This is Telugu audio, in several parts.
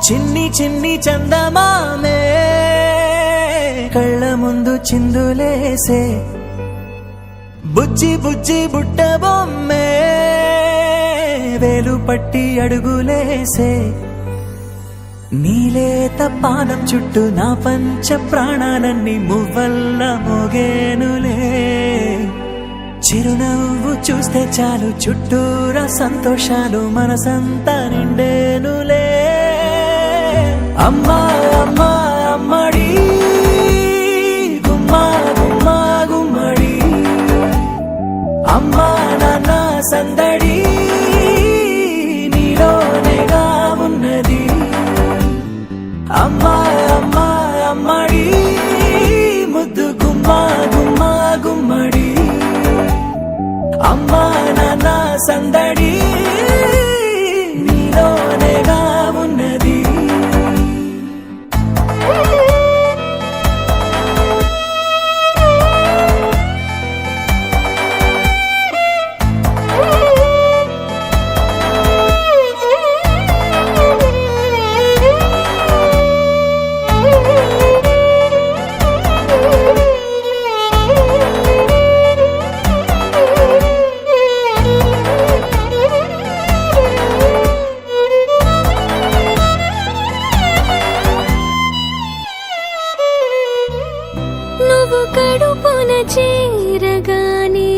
చిన్ని చిన్ని చందమామే కళ్ళ ముందు చిందులేసే బుజ్జి బుజ్జి బుట్ట బొమ్మే వేలు పట్టి అడుగులేసే నీలేత పానం చుట్టూ నా పంచ ప్రాణాలన్నీ మువ్వల్ల మోగేనులే చిరునవ్వు చూస్తే చాలు చుట్టూరా సంతోషాలు మనసంతా నిండేనులే అమ్మా అమ్మా అమ్మడి గుమ్మా గుమ్మా గుమ్మడి అమ్మా నాన్న సందడి నీలోనేగా ఉన్నది అమ్మా అమ్మా అమ్మడి ముద్దు గుమ్మా గుమ్మా గుమ్మడి అమ్మా నాన్న సందడి నీలోనేగా ఉన్నది నువ్వు కడుపున చేరగానే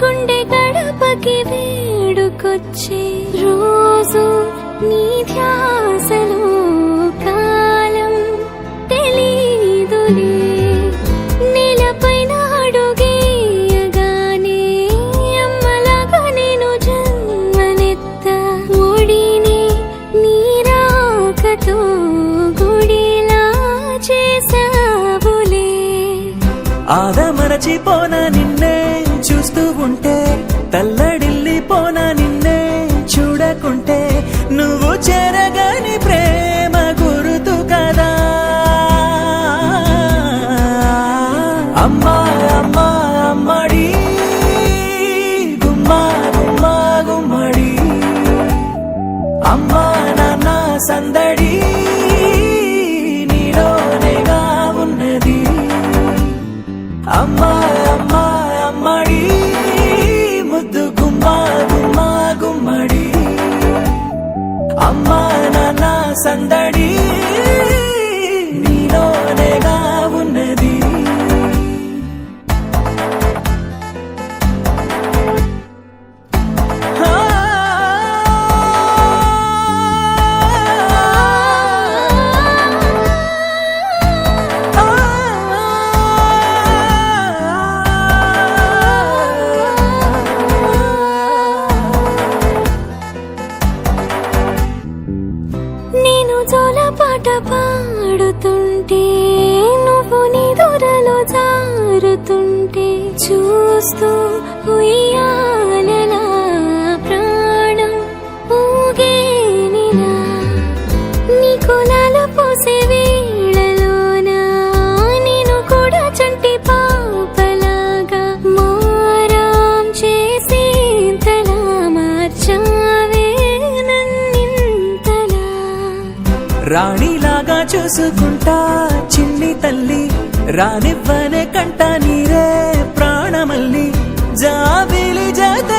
గుండె గడపకి వేడుకొచ్చే రోజు నీ ధ్యాసలో కాలం తెలీదులే నేలపైన అడుగేయగానే అమ్మలాగా నేను జన్మనెత్త ఒడిని నీ రాకతో గుడిలా చేసావులే ఆదమరచిపోన నిన్నే చూస్తూ ఉంటే తల్లడిల్లిపోన నిన్నే చూడకుంటే నువ్వు చెరగని ప్రేమ గురుతు కదా అమ్మా అమ్మా అమ్మడి గుమ్మా గుమ్మా గుమ్మడి అమ్మా నాన్న సందడి నీలోనేగా ఉన్నది అమ్మా అమ్మా అమ్మడి ముద్దు గుమ్మా గుమ్మా గుమ్మడి అమ్మా నాన్న సందడి నీలోనేగా ఉన్నది నేను జోలపాట పాడుతుంటే నువ్వు నీ దూరలో జారుతుంటే చూస్తూ ఉయ్యాలలా ప్రాణం ఊగేనిలా నీ కులాలు పోసే వేళలోన నేను కూడా చంటి పాపలాగా మారాం చేసేంతలా మార్చావే నన్నింతలా రాణిలాగా చూసుకుంటా చిన్ని తల్లి రానివ్వనే కంట నీరే ప్రాణమల్లి జాబిలి జత